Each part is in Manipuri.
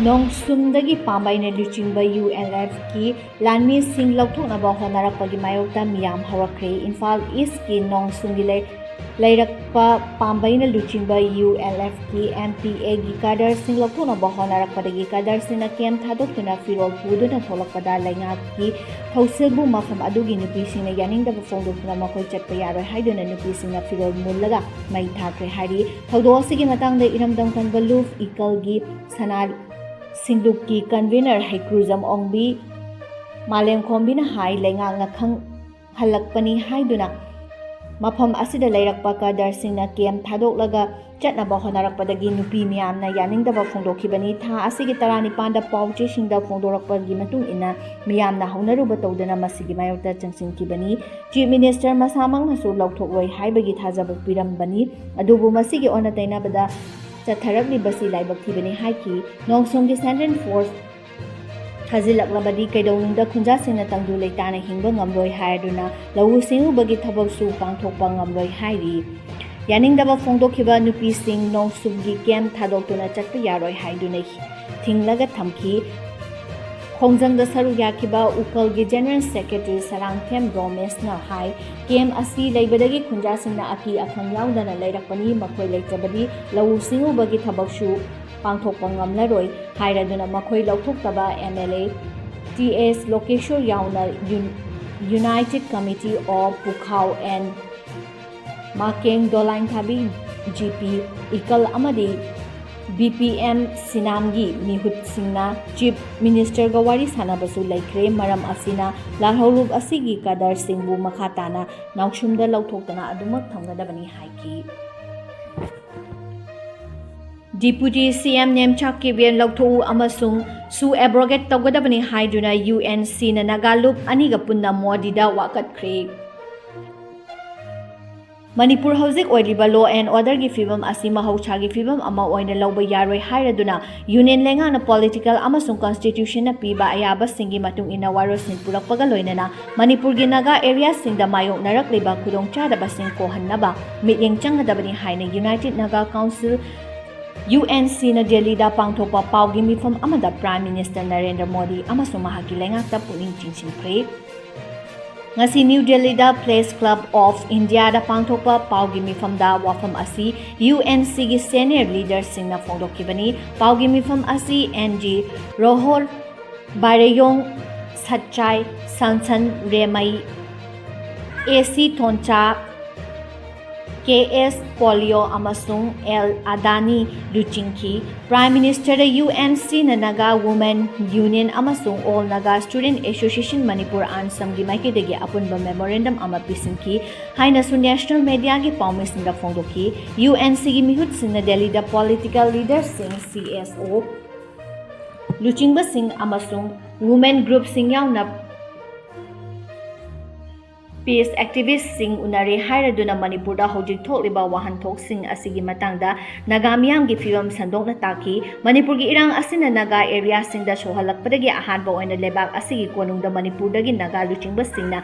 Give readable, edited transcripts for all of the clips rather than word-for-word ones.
ꯅꯣꯡꯁꯨꯝꯗꯒꯤ ꯄꯥꯝꯕꯩꯅ ꯂꯨꯆꯤꯡꯕ UNLFꯀꯤ ꯂꯥꯟꯃꯤꯁꯤꯡ ꯂꯧꯊꯣꯛꯅꯕ ꯍꯣꯠꯅꯔꯛꯄꯒꯤ ꯃꯥꯌꯣꯛꯇ ꯃꯤꯌꯥꯝ ꯍꯧꯔꯛꯈ꯭ꯔꯦ꯫ ꯏꯝꯐꯥꯜ ꯏꯁꯀꯤ ꯅꯣꯡꯁꯨꯝꯒꯤ ꯂꯩꯔꯛꯄ ꯄꯥꯝꯕꯩꯅ ꯂꯨꯆꯤꯡꯕ UNLFꯀꯤ MPAꯒꯤ ꯀꯥꯗꯔꯁꯤꯡ ꯂꯧꯊꯣꯛꯅꯕ ꯍꯣꯠꯅꯔꯛꯄꯗꯒꯤ ꯀꯥꯗꯔꯁꯤꯡꯅ ꯀꯦꯝ ꯊꯥꯗꯣꯛꯇꯨꯅ ꯐꯤꯔꯣꯜ ꯄꯨꯗꯨꯅ ꯊꯣꯛꯂꯛꯄꯗ ꯂꯩꯉꯥꯛꯀꯤ ꯊꯧꯁꯤꯜꯕꯨ ꯃꯐꯝ ꯑꯗꯨꯒꯤ ꯅꯨꯄꯤꯁꯤꯡꯅ ꯌꯥꯅꯤꯡꯗꯕ ꯐꯣꯡꯗꯣꯛꯇꯨꯅ ꯃꯈꯣꯏ ꯆꯠꯄ ꯌꯥꯔꯣꯏ ꯍꯥꯏꯗꯨꯅ ꯅꯨꯄꯤꯁꯤꯡꯅ ꯐꯤꯔꯣꯜ ꯃꯨꯜꯂꯒ ꯃꯩ ꯊꯥꯈ꯭ꯔꯦ ꯍꯥꯏꯔꯤ꯫ ꯊꯧꯗꯣꯛ ꯑꯁꯤꯒꯤ ꯃꯇꯥꯡꯗ ꯏꯔꯝꯗꯝ ꯀꯟꯕ ꯂꯨꯞ ꯏꯀꯜꯒꯤ ꯁꯅꯥ ꯁꯤꯡꯂꯨꯞꯀꯤ ꯀꯟꯚꯦꯅꯔ ꯍꯩꯀ꯭ꯔꯨꯖꯝ ꯑꯣꯡꯕꯤ ꯃꯥꯂꯦꯝꯈꯣꯝꯕꯤꯅ ꯍꯥꯏ ꯂꯩꯉꯥꯛꯅ ꯈꯪꯍꯜꯂꯛꯄꯅꯤ ꯍꯥꯏꯗꯨꯅ ꯃꯐꯝ ꯑꯁꯤꯗ ꯂꯩꯔꯛꯄ ꯀꯥꯗꯔꯁꯤꯡꯅ ꯀꯦꯝ ꯊꯥꯗꯣꯛꯂꯒ ꯆꯠꯅꯕ ꯍꯣꯠꯅꯔꯛꯄꯗꯒꯤ ꯅꯨꯄꯤ ꯃꯌꯥꯝꯅ ꯌꯥꯅꯤꯡꯗꯕ ꯐꯣꯡꯗꯣꯛꯈꯤꯕꯅꯤ꯫ ꯊꯥ ꯑꯁꯤꯒꯤ 19ꯗ ꯄꯥꯎ-ꯆꯦꯁꯤꯡꯗ ꯐꯣꯡꯗꯣꯔꯛꯄꯒꯤ ꯃꯇꯨꯡ ꯏꯟꯅ ꯃꯤꯌꯥꯝꯅ ꯍꯧꯅꯔꯨꯕ ꯇꯧꯗꯨꯅ ꯃꯁꯤꯒꯤ ꯃꯥꯌꯣꯛꯇ ꯆꯪꯁꯤꯟꯈꯤꯕꯅꯤ꯫ ꯆꯤꯐ ꯃꯤꯅꯤꯁꯇꯔ ꯃꯁꯥꯃꯛꯅꯁꯨ ꯂꯧꯊꯣꯛꯂꯣꯏ ꯍꯥꯏꯕꯒꯤ ꯊꯥꯖꯕ ꯄꯤꯔꯝꯕꯅꯤ꯫ ꯑꯗꯨꯕꯨ ꯃꯁꯤꯒꯤ ꯑꯣꯟꯅ ꯇꯩꯅꯕꯗ ꯆꯠꯊꯔꯛꯂꯤꯕꯁꯤ ꯂꯥꯏꯕꯛ ꯊꯤꯕꯅꯤ ꯍꯥꯏꯈꯤ꯫ ꯅꯣꯡꯁꯨꯝꯒꯤ ꯁꯦꯟꯇ꯭ꯔꯦꯜ ꯐꯣꯔꯁ ꯊꯥꯖꯤꯜꯂꯛꯂꯕꯗꯤ ꯀꯩꯗꯧꯅꯨꯡꯗ ꯈꯨꯟꯖꯥꯁꯤꯡꯅ ꯇꯪꯗꯨ ꯂꯩꯇꯥꯅ ꯍꯤꯡꯕ ꯉꯝꯂꯣꯏ ꯍꯥꯏꯗꯨꯅ ꯂꯧꯎ ꯁꯤꯡꯎꯕꯒꯤ ꯊꯕꯛꯁꯨ ꯄꯥꯡꯊꯣꯛꯄ ꯉꯝꯂꯣꯏ ꯍꯥꯏꯔꯤ꯫ ꯌꯥꯅꯤꯡꯗꯕ ꯐꯣꯡꯗꯣꯛꯈꯤꯕ ꯅꯨꯄꯤꯁꯤꯡ ꯅꯣꯡꯁꯨꯝꯒꯤ ꯀꯦꯝ ꯊꯥꯗꯣꯛꯇꯨꯅ ꯆꯠꯄ ꯌꯥꯔꯣꯏ ꯍꯥꯏꯗꯨꯅ ꯊꯤꯡꯂꯒ ꯊꯝꯈꯤ꯫ ꯈꯣꯡꯖꯪꯗ ꯁꯔꯨꯛ ꯌꯥꯈꯤꯕ ꯎꯀꯜꯒꯤ ꯖꯦꯅꯔꯦꯜ ꯁꯦꯀ꯭ꯔꯦꯇꯔꯤ ꯁꯔꯥꯡꯊꯦꯝ ꯔꯣꯃꯦꯁꯅ ꯍꯥꯏ ꯀꯦꯝ ꯑꯁꯤ ꯂꯩꯕꯗꯒꯤ ꯈꯨꯟꯖꯥꯁꯤꯡꯅ ꯑꯀꯤ ꯑꯈꯪ ꯌꯥꯎꯗꯅ ꯂꯩꯔꯛꯄꯅꯤ꯫ ꯃꯈꯣꯏ ꯂꯩꯇ꯭ꯔꯕꯗꯤ ꯂꯧꯎ ꯁꯤꯡꯎꯕꯒꯤ ꯊꯕꯛꯁꯨ ꯄꯥꯡꯊꯣꯛꯄ ꯉꯝꯂꯔꯣꯏ ꯍꯥꯏꯔꯗꯨꯅ ꯃꯈꯣꯏ ꯂꯧꯊꯣꯛꯇꯕ MLA TS ꯂꯣꯀꯦꯁꯣꯔ ꯌꯥꯎꯅ ꯌꯨꯅꯥꯏꯇꯦꯗ ꯀꯃꯤꯇꯤ ꯑꯣꯐ ꯄꯨꯈꯥꯎ ꯑꯦꯟ ꯃꯥꯀꯦꯡ ꯗꯣꯂꯥꯏꯊꯥꯕꯤ GP ꯏꯀꯜ ꯑꯃꯗꯤ BPM ꯁꯤꯅꯥꯝꯒꯤ ꯃꯤꯍꯨꯠꯁꯤꯡꯅ ꯆꯤꯐ ꯃꯤꯅꯤꯁꯇꯔꯒ ꯋꯥꯔꯤ ꯁꯥꯅꯕꯁꯨ ꯂꯩꯈ꯭ꯔꯦ꯫ ꯃꯔꯝ ꯑꯁꯤꯅ ꯂꯥꯜꯍꯧꯂꯨꯞ ꯑꯁꯤꯒꯤ ꯀꯥꯗꯔꯁꯤꯡꯕꯨ ꯃꯈꯥ ꯇꯥꯅ ꯅꯥꯎꯁꯨꯝꯗ ꯂꯧꯊꯣꯛꯇꯨꯅ ꯑꯗꯨꯃꯛ ꯊꯝꯒꯗꯕꯅꯤ ꯍꯥꯏꯈꯤ꯫ ꯗꯤꯄꯨꯇꯤ CM ꯅꯦꯝꯆꯥꯛ ꯀꯦꯕꯤꯌꯟ ꯂꯧꯊꯣꯛꯎ ꯑꯃꯁꯨꯡ ꯁꯨ ꯑꯦꯕ꯭ꯔꯣꯒꯦꯠ ꯇꯧꯒꯗꯕꯅꯤ ꯍꯥꯏꯗꯨꯅ UNCꯅ ꯅꯥꯒꯥꯂꯨꯞ ꯑꯅꯤꯒ ꯄꯨꯟꯅ ꯃꯣꯗꯤꯗ ꯋꯥꯀꯠꯈ꯭ꯔꯦ꯫ ꯃꯅꯤꯄꯨꯔ ꯍꯧꯖꯤꯛ ꯑꯣꯏꯔꯤꯕ ꯂꯣ ꯑꯦꯟ ꯑꯣꯔꯗꯔꯒꯤ ꯐꯤꯚꯝ ꯑꯁꯤ ꯃꯍꯧꯁꯥꯒꯤ ꯐꯤꯚꯝ ꯑꯃ ꯑꯣꯏꯅ ꯂꯧꯕ ꯌꯥꯔꯣꯏ ꯍꯥꯏꯔꯗꯨꯅ ꯌꯨꯅꯤꯌꯟ ꯂꯩꯉꯥꯛꯅ ꯄꯣꯂꯤꯇꯤꯀꯦꯜ ꯑꯃꯁꯨꯡ ꯀꯟꯁꯇꯤꯇ꯭ꯌꯨꯁꯟꯅ ꯄꯤꯕ ꯑꯌꯥꯕꯁꯤꯡꯒꯤ ꯃꯇꯨꯡ ꯏꯟꯅ ꯋꯥꯔꯣꯜꯁꯤꯡ ꯄꯨꯔꯛꯄꯒ ꯂꯣꯏꯅꯅ ꯃꯅꯤꯄꯨꯔꯒꯤ ꯅꯥꯒꯥ ꯑꯦꯔꯤꯌꯥꯁꯤꯡꯗ ꯃꯥꯌꯣꯛꯅꯔꯛꯂꯤꯕ ꯈꯨꯗꯣꯡꯆꯥꯗꯕꯁꯤꯡ ꯀꯣꯛꯍꯟꯅꯕ ꯃꯤꯠꯌꯦꯡ ꯆꯪꯒꯗꯕꯅꯤ ꯍꯥꯏꯅ ꯌꯨꯅꯥꯏꯇꯦꯗ ꯅꯥꯒꯥ ꯀꯥꯎꯟꯁꯤꯜ UNCꯅ ꯗꯦꯜꯂꯤꯗ ꯄꯥꯡꯊꯣꯛꯄ ꯄꯥꯎꯒꯤ ꯃꯤꯐꯝ ꯑꯃꯗ ꯄ꯭ꯔꯥꯏꯝ ꯃꯤꯅꯤꯁꯇꯔ ꯅꯔꯦꯟꯗ꯭ꯔ ꯃꯣꯗꯤ ꯑꯃꯁꯨꯡ ꯃꯍꯥꯛꯀꯤ ꯂꯩꯉꯥꯛꯇ ꯄꯨꯛꯅꯤꯡ ꯆꯤꯡꯁꯤꯟꯈ꯭ꯔꯦ꯫ ꯉꯁꯤ ꯅ꯭ꯌꯨ ꯗꯦꯜꯂꯤꯗ ꯄ꯭ꯔꯦꯁ ꯀ꯭ꯂꯕ ꯑꯣꯐ ꯏꯟꯗꯤꯌꯥꯗ ꯄꯥꯡꯊꯣꯛꯄ ꯄꯥꯎꯒꯤ ꯃꯤꯐꯝꯗ ꯋꯥꯐꯝ ꯑꯁꯤ UNCꯒꯤ ꯁꯦꯅꯤꯌꯔ ꯂꯤꯗꯔꯁꯤꯡꯅ ꯐꯣꯡꯗꯣꯛꯈꯤꯕꯅꯤ꯫ ꯄꯥꯎꯒꯤ ꯃꯤꯐꯝ ꯑꯁꯤ NG ꯔꯣꯍꯣꯔ ꯕꯥꯏꯔꯦꯌꯣꯡ ꯁꯠꯆꯥꯏ ꯁꯟꯁꯟ ꯔꯦꯃꯩ AC ꯊꯣꯟꯆꯥ KS ꯄꯣꯂꯤꯌꯣ ꯑꯃꯁꯨꯡ L ꯑꯗꯥꯅꯤ ꯂꯨꯆꯤꯡꯈꯤ꯫ ꯄ꯭ꯔꯥꯏꯝ ꯃꯤꯅꯤꯁꯇꯔꯗ UNCꯅ ꯅꯥꯒꯥ ꯋꯨꯃꯦꯟ ꯌꯨꯅꯤꯌꯟ ꯑꯃꯁꯨꯡ all Naga student association Manipur ꯑꯟꯁꯝꯒꯤ ꯃꯥꯏꯀꯩꯗꯒꯤ ꯑꯄꯨꯟꯕ ꯃꯦꯃꯣꯔꯦꯟꯗꯝ ꯑꯃ ꯄꯤꯁꯤꯟꯈꯤ ꯍꯥꯏꯅꯁꯨ ꯅꯦꯁꯅꯦꯜ ꯃꯤꯗꯤꯌꯥꯒꯤ ꯄꯥꯎꯃꯤꯁꯤꯡꯗ ꯐꯣꯡꯗꯣꯛꯈꯤ꯫ UNCꯒꯤ ꯃꯤꯍꯨꯠꯁꯤꯡꯅ ꯗꯦꯜꯂꯤꯗ ꯄꯣꯂꯤꯇꯤꯀꯦꯜ ꯂꯤꯗꯔꯁꯤꯡ CSO ꯂꯨꯆꯤꯡꯕꯁꯤꯡ ꯑꯃꯁꯨꯡ ꯋꯨꯃꯦꯟ ꯒ꯭ꯔꯨꯞꯁꯤꯡ ꯌꯥꯎꯅ ꯄꯤꯁ ꯑꯦꯛꯇꯤꯚꯤꯁꯠꯁꯤꯡ ꯎꯅꯔꯦ ꯍꯥꯏꯔꯗꯨꯅ ꯃꯅꯤꯄꯨꯔꯗ ꯍꯧꯖꯤꯛ ꯊꯣꯛꯂꯤꯕ ꯋꯥꯍꯟꯊꯣꯛꯁꯤꯡ ꯑꯁꯤꯒꯤ ꯃꯇꯥꯡꯗ ꯅꯥꯒꯥ ꯃꯤꯌꯥꯝꯒꯤ ꯐꯤꯚꯝ ꯁꯟꯗꯣꯛꯅ ꯇꯥꯛꯈꯤ꯫ ꯃꯅꯤꯄꯨꯔꯒꯤ ꯏꯔꯥꯡ ꯑꯁꯤꯅ ꯅꯥꯒꯥ ꯑꯦꯔꯤꯌꯥꯁꯤꯡꯗ ꯁꯣꯛꯍꯜꯂꯛꯄꯗꯒꯤ ꯑꯍꯥꯟꯕ ꯑꯣꯏꯅ ꯂꯩꯕꯥꯛ ꯑꯁꯤꯒꯤ ꯀꯣꯅꯨꯡꯗ ꯃꯅꯤꯄꯨꯔꯗꯒꯤ ꯅꯥꯒꯥ ꯂꯨꯆꯤꯡꯕꯁꯤꯡꯅ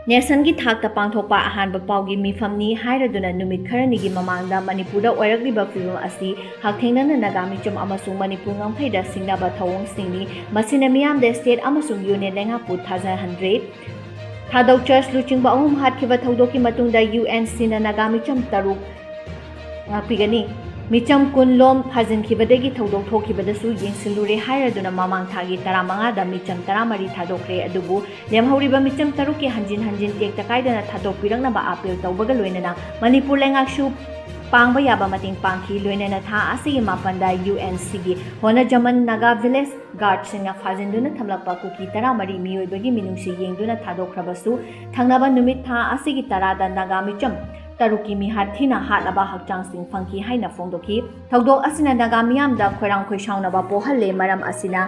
ꯅꯦꯁꯟꯒꯤ ꯊꯥꯛꯇ ꯄꯥꯡꯊꯣꯛꯄ ꯑꯍꯥꯟꯕ ꯄꯥꯎꯒꯤ ꯃꯤꯐꯝꯅꯤ ꯍꯥꯏꯔꯗꯨꯅ ꯅꯨꯃꯤꯠ ꯈꯔꯅꯤꯒꯤ ꯃꯃꯥꯡꯗ ꯃꯅꯤꯄꯨꯔꯗ ꯑꯣꯏꯔꯛꯂꯤꯕ ꯐꯤꯚꯝ ꯑꯁꯤ ꯍꯛꯊꯦꯡꯅꯅ ꯅꯥꯒꯥ ꯃꯤꯆꯝ ꯑꯃꯁꯨꯡ ꯃꯅꯤꯄꯨꯔ ꯉꯝꯈꯩꯗ ꯁꯤꯡꯅꯕ ꯊꯧꯑꯣꯡꯁꯤꯡꯅꯤ꯫ ꯃꯁꯤꯅ ꯃꯤꯌꯥꯝꯗ ꯁ꯭ꯇꯦꯠ ꯑꯃꯁꯨꯡ ꯌꯨꯅꯤꯌꯟ ꯂꯩꯉꯥꯛꯄꯨ ꯊꯥꯖꯍꯟꯗ꯭ꯔꯦ꯫ ꯊꯥꯗꯧ ꯆꯔꯆ ꯂꯨꯆꯤꯡꯕ 3 ꯍꯥꯠꯈꯤꯕ ꯊꯧꯗꯣꯛꯀꯤ ꯃꯇꯨꯡꯗ UNCꯅ ꯅꯥꯒꯥ ꯃꯤꯆꯝ 3 ꯉꯥꯛꯄꯤꯒꯅꯤ ꯃꯤꯆꯝ 10 ꯂꯣꯝ ꯐꯥꯖꯤꯟꯈꯤꯕꯗꯒꯤ ꯊꯧꯗꯣꯛ ꯊꯣꯛꯈꯤꯕꯗꯁꯨ ꯌꯦꯡꯁꯤꯜꯂꯨꯔꯦ ꯍꯥꯏꯔꯗꯨꯅ ꯃꯃꯥꯡ ꯊꯥꯒꯤ 15ꯗ ꯃꯤꯆꯝ 14 ꯊꯥꯗꯣꯛꯈ꯭ꯔꯦ꯫ ꯑꯗꯨꯕꯨ ꯂꯦꯝꯍꯧꯔꯤꯕ ꯃꯤꯆꯝ 3ꯀꯤ ꯍꯟꯖꯤꯟ ꯍꯟꯖꯤन ꯇꯦꯛꯇ ꯀꯥꯏꯗꯅ ꯊꯥꯗꯣꯛꯄꯤꯔꯛꯅꯕ ꯑꯄꯤꯜ ꯇꯧꯕꯒ ꯂꯣꯏꯅꯅ ꯃꯅꯤꯄꯨꯔ ꯂꯩꯉꯥꯛꯁꯨ ꯄꯥꯡꯕ ꯌꯥꯕ ꯃꯇꯦꯡ ꯄꯥꯡꯈꯤ꯫ ꯂꯣꯏꯅꯅ ꯊꯥ ꯑꯁꯤꯒꯤ 8ꯗ UNCꯒꯤ ꯍꯣꯅꯖꯃꯟ ꯅꯥꯒꯥ ꯚꯤꯂꯦꯖ ꯒꯥꯔꯗꯁꯤꯡꯅ ꯐꯥꯖꯤꯟꯗꯨꯅ ꯊꯝꯂꯛꯄ ꯀꯨꯀꯤ 13 ꯃꯤꯑꯣꯏꯕꯒꯤ ꯃꯤꯅꯨꯡꯁꯤ ꯌꯦꯡꯗꯨꯅ ꯊꯥꯗꯣꯛꯈ꯭ꯔꯕꯁꯨ ꯊꯪꯅꯕ ꯅꯨꯃꯤꯠ ꯊꯥ ꯑꯁꯤꯒꯤ 10ꯗ ꯅꯥꯒꯥ ꯃꯤꯆꯝ 3ꯀꯤ ꯃꯤꯍꯥꯠ ꯊꯤꯅ ꯍꯥꯠꯂꯕ ꯍꯛꯆꯥꯡꯁꯤꯡ ꯐꯪꯈꯤ ꯍꯥꯏꯅ ꯐꯣꯡꯗꯣꯛꯈꯤ꯫ ꯊꯧꯗꯣꯛ ꯑꯁꯤꯅ ꯅꯥꯒꯥ ꯃꯤꯌꯥꯝꯗ ꯈꯣꯏꯔꯥꯡ ꯈꯣꯏꯁꯥꯎꯅꯕ ꯄꯣꯛꯍꯜꯂꯦ꯫ ꯃꯔꯝ ꯑꯁꯤꯅ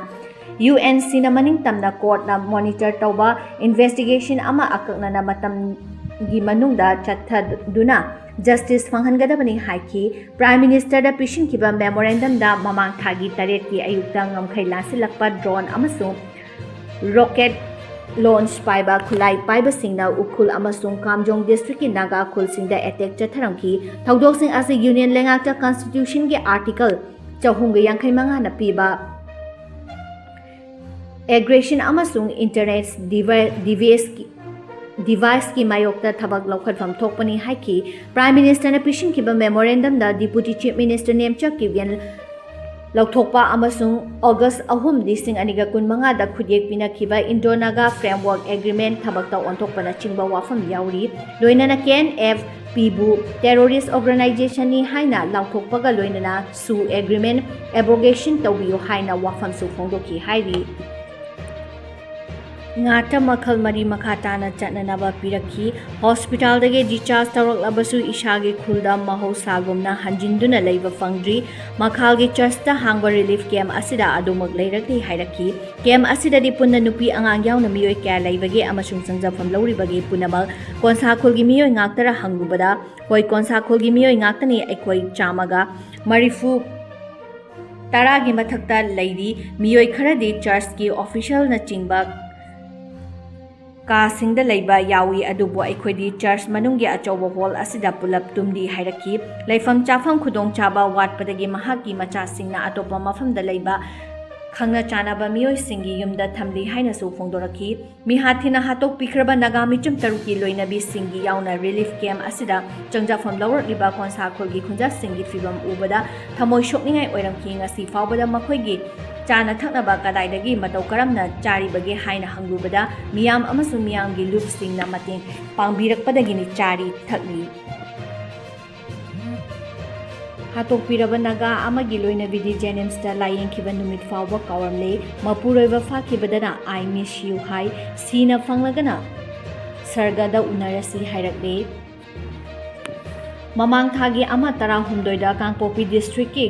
UNCꯅ ꯃꯅꯤꯡꯇꯝꯅ ꯀꯣꯔꯠꯅ ꯃꯣꯅꯤꯇꯔ ꯇꯧꯕ ꯏꯟꯚꯦꯁꯇꯤꯒꯦꯁꯟ ꯑꯃ ꯑꯀꯛꯅꯅ ꯃꯇꯝꯒꯤ ꯃꯅꯨꯡꯗ ꯆꯠꯊꯗꯨꯅ ꯖꯁꯇꯤꯁ ꯐꯪꯍꯟꯒꯗꯕꯅꯤ ꯍꯥꯏꯈꯤ꯫ ꯄ꯭ꯔꯥꯏꯝ ꯃꯤꯅꯤꯁꯇꯔꯗ ꯄꯤꯁꯤꯟꯈꯤꯕ ꯃꯦꯃꯣꯔꯦꯟꯗꯝꯗ ꯃꯃꯥꯡ ꯊꯥꯒꯤ 8ꯀꯤ ꯑꯌꯨꯛꯇ ꯉꯝꯈꯩ ꯂꯥꯟꯁꯤꯜꯂꯛꯄ ꯗ꯭ꯔꯣꯟ ꯑꯃꯁꯨꯡ ꯔꯣꯀꯦꯠ ꯂꯣꯟꯆ ꯄꯥꯏꯕ ꯈꯨꯠꯂꯥꯏ ꯄꯥꯏꯕꯁꯤꯡꯅ ꯎꯈ꯭ꯔꯨꯜ ꯑꯃꯁꯨꯡ ꯀꯥꯝꯖꯣꯡ ꯗꯤꯁꯇ꯭ꯔꯤꯛꯀꯤ ꯅꯥꯒꯥ ꯈꯨꯜꯁꯤꯡꯗ ꯑꯦꯇꯦꯛ ꯆꯠꯊꯔꯝꯈꯤ꯫ ꯊꯧꯗꯣꯛꯁꯤꯡ ꯑꯁꯤ union ꯂꯩꯉꯥꯛꯇ ꯀꯟꯁꯇꯤꯇ꯭ꯌꯨꯁꯟꯒꯤ article 285 na piba aggression amasung internet device ki mayokta thabak laukhatfam thokpani haiki Prime Minister na pishinkiba memorandum da Deputy Chief Minister nemchak kigen lauthokpa amasung August 3 2015 da khudiyek pinakiba Indo-Naga Framework Agreement thabakta onthokpana chingba wafam yauri loinana KNF pibu terrorist organization ni haina lauthokpaga loinana su agreement abrogation tawbiyo haina wafam su phongdoki hairi ngata makhal mari makhatana chatnanaba pirakhi hospital dage discharge tawraklabasu ishage khulda mahosagumna hanjinduna leiba fangdri makhalge churchta hangba relief camp asida adumak leirakti hairakhi camp asida di punna nupi angang yauna miyoi kya leibage amasung sangjafam lauribage punamak konsakhulgi miyoi ngaktara hangubada hoi konsakhulgi miyoi ngaktani aikoi chamaga marifu taragi mathakta leiri miyoi kharadi church ki official na chingba Kasingda leiba yawi adubo aikhodi church manunggi achobo hall asida pulap tumdi hairaki leifam chafam khudong chaba watpadagi mahaki machasingna atopa mafamda leiba khangna chanaba miyoi singi yumda thamli haina su phongdoraki mihathina hatok pikraba nagami chum taruki loinabi singi yauna relief camp asida changjafam lawriba konsa khulgi khunja singi fibam ubada thamoi shokningai oiramki ngasi fawbada makhoigi Chana thaknaba kadaidagi matau karamna charibage haina hangrubada miyam amasung miyamgi lupsingna mateng pangbirakpadagini chari thakni hatokpiraba naga amagi loina vidi Jennings-ta layengkiba numit fawba kawarmle mapuroiba fakibadana I miss you hai sina fanglagana sargada unarasi hairakle mamang thagi ama 16 da Kangpopi district ki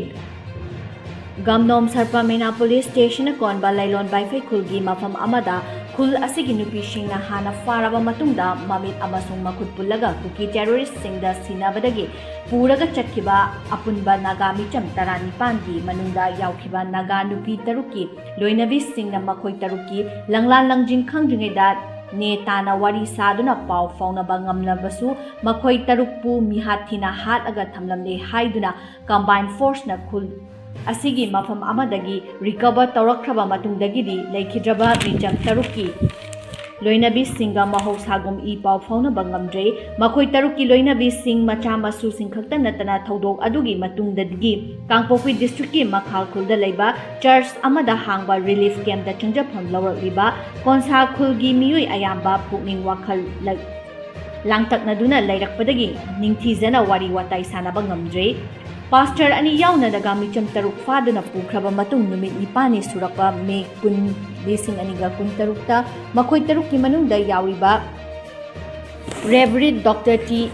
Gamnom Sarpa Mena Police Station konba lailon baifai khulgi mafam amada khul asigi nupi singna hana faraba matungda mamit amasung makhut pullaga kuki terrorist singda sinabadagi puraga chatkiba apunba naga micham 19 gi manungda yaukhiba naga nupi taruki loinabi singna makhoi taruki langlan langjing khangjingai da ne tana wari saduna pau fauna bangamnabasu makhoi tarukpu mihathina hataga thamlamle haiduna combined force na khul asigi mafam amadagi recover tawrakraba matungdagidi leikidraba micham taruki loinabi singa mahousagum I pau fauna bangamdre makhoi taruki loinabi sing macha masu singkhakta natana thodok adugi matungdagi Kangpopi district ki makhal khulda leiba church amada hangba relief camp da changjapam lawrakliba konsa khulgi miyoi ayamba pukning wakhal langtaknaduna leirakpadagi ningthijana wari watai sanaba ngamdre Pastor ani yauna daga micham taruk faduna pukraba matung numit nipani surakpa May 2023 ta makhoi taruk ki manungda yawiba Reverend Dr. T.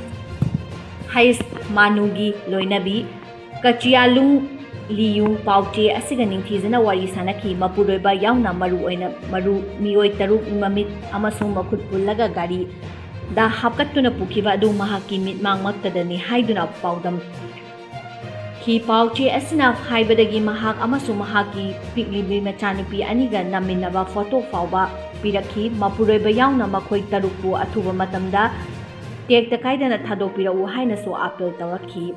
Hais Manugi Loinabi Kachialung Liyung Pauche asiga ningthijana wari sanaki mapuroiba yauna maru miyoi taruk mamit amasung makhut pullaga gari da hapkattuna pukiba adu mahaki mitmang maktadani haiduna paudam Ki pauche asina haibadagi mahak amasu mahaki piklibi machanupi aniga naminaba photo fawba pirakhi mapuroiba yauna makhoi tarukpu athuba matamda tekta kaidana thadopirau haina so appeal tawrakhi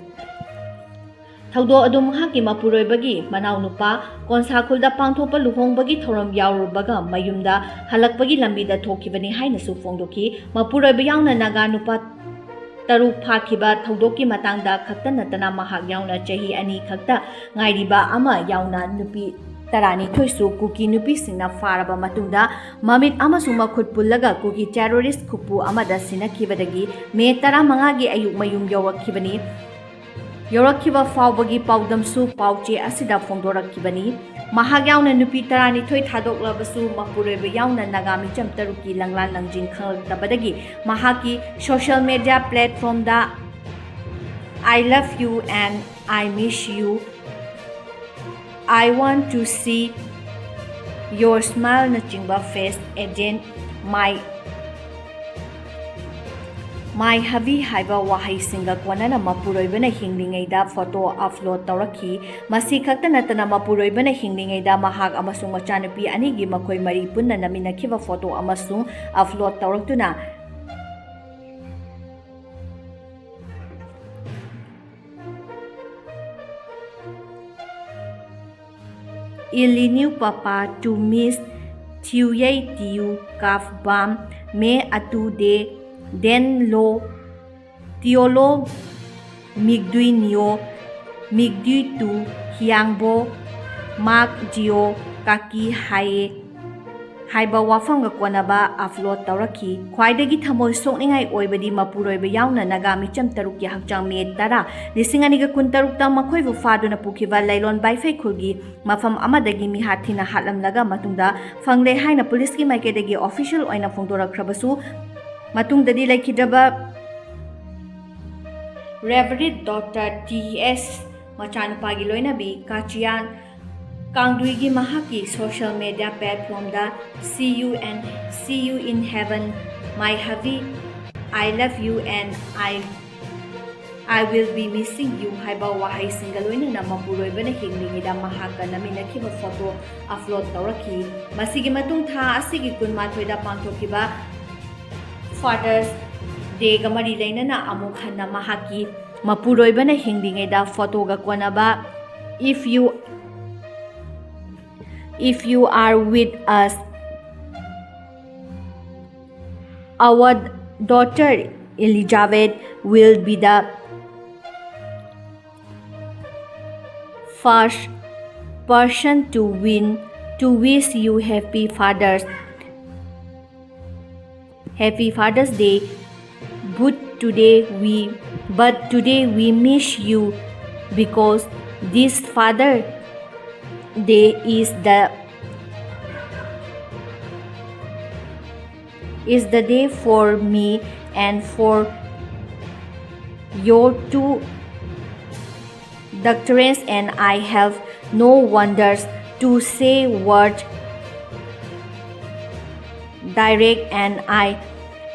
Thaudo adu mahaki mapuroibagi manau nupa konsakhulda pangthopa luhongbagi thoram yaurubaga mayumda halakpagi lambida thokibani haina su phongdoki mapuroiba yauna naga nupa Taruk Pakiba Taudoki Matangda Kakta Natana Mahak Yauna Chahi Ani Kakta Ngairiba Ama Yauna Nupi Tarani Thoisu Kuki Nupi Singna Faraba Matunda Mamit Amasuma Khut Pullaga Kuki Terrorist Kupu Amada Sinakibadagi Me Tara Mangagi Ayuk Mayum Yawakibani Yorakiba Fawbagi Paudamsu Pauche Asida Fongdorakibani Mahak Yauna Nupi Tarani Thoi Thadok Labasu Mapureba Yauna Nagami Cham Taruki Langlan Langjing Khaltabadagi Mahaki social media platform da I love you and I miss you I want to see your smile na chingba face again My habi haiba wahai singa kwanana mapuroibana hinglingaida photo upload tawrakhi masi khakta natana mapuroibana hinglingaida mahak amasung machanupi anigi makhoi mari punna naminakhiba photo amasung upload tawraktuna iliniu papa tu miss thiuyei tiu kaf bam me atu de den lo tiolo migdui nio migdui tu hiangbo mak jio kaki haye haiba wafamga konaba upload tawraki khwaidagi thamoi sokningai oibadi mapuroiba yauna nagami cham taruk ya hakchang me tara lisingani ga kun taruk ta makhoi bu faduna pukhiba lailon baifai khulgi mafam amadagi mi hathina hatlamlaga matungda fangle haina police ki maikedagi official oina phongdorakhrabasu matungdadi laikhidraba Reverend Dr. T.S. Machanupagi loinabi kachiyan Kangduigi mahaki social media platform da see you in heaven my havi I love you and I will be missing you haiba wahai singaloina na mapuroi bana hinglingi da mahaka namina kiba photo upload tawraki masigi matung tha asigi kunmathoi da pangthokiba Father's Day gamari leina na amuk hanna mahaki mapuroi bana hinglingi da photo ga konaba if you are with us, our daughter Elizabeth will be the first person to wish you happy Father's Day. But today we miss you because this Father Day is the day for me and for your two doctrines, and I have no wonders to say word direct, and I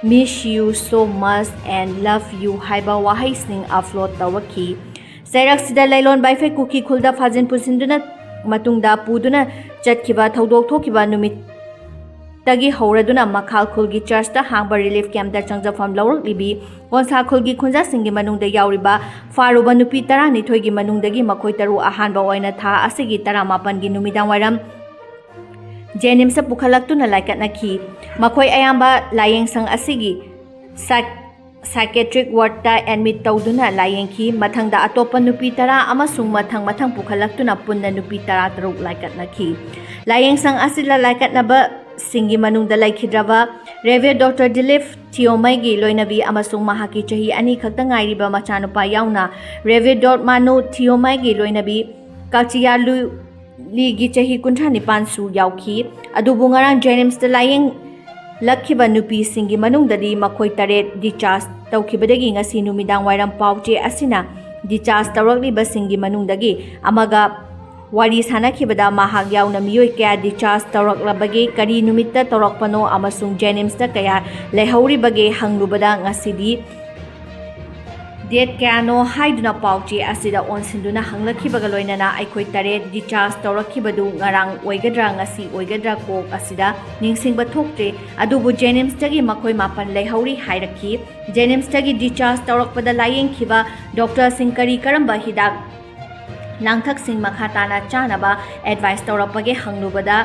miss you so much and love you haiba wahai sing upload tawaki Sairak sida lailon bai fe kuki khulda fajin pusinduna matungda puduna chatkiba thodok thokiba numit tagi hauraduna makhal khulgi church ta hangba relief camp da changjafam lawrak libi konsa khulgi khunja singi manungda yauriba faruba nupi 12 gi manungdagi makhoi taru ahanba oina tha asigi 18 gi numidang wairam Jenim sa pukhalaktuna laikatnaki makhoi ayamba layeng sang asigi psychiatric ward ta admit tawduna layengki mathangda atopa nupi 10 amasung mathang pukhalaktuna punna nupi 13 laikatnaki layeng sang asila laikatnaba singi manungda laikhidraba Reverend Dr. Dilip Thiyomaigi loinabi amasung mahaki chahi ani khakta ngairiba machanupa yauna Reverend Dr. Manu Thiyomaigi loinabi Kachiyalu Ligi chahi 19 su yauki adubu ngarang Jenims da layeng lakhiba nupi singi manungdadi makhoi taret discharge tawkhibadagi ngasi numidang wairam pauche asina discharge tawrakliba singi manungdagi amaga wari sanakhibada mahak yauna miyoi kaya discharge tawraklabagi kari numitta tawrakpano amasung Jenims da kaya lehauribage hanglubada ngasidi Date kano haiduna pauchi asida onsinduna hanglakhibaga loinana aikhoi tare discharge tawrakhibadu ngarang oigadra ngasi oigadra ko asida ningsingba thoktre adubu Jenims tagi makhoi mapan lehauri hairakhi Jenims tagi discharge tawrakpada layengkhiba Dr. Singkari karamba hidak langthak sing makhatana chanaba advice tawrapage hanglubada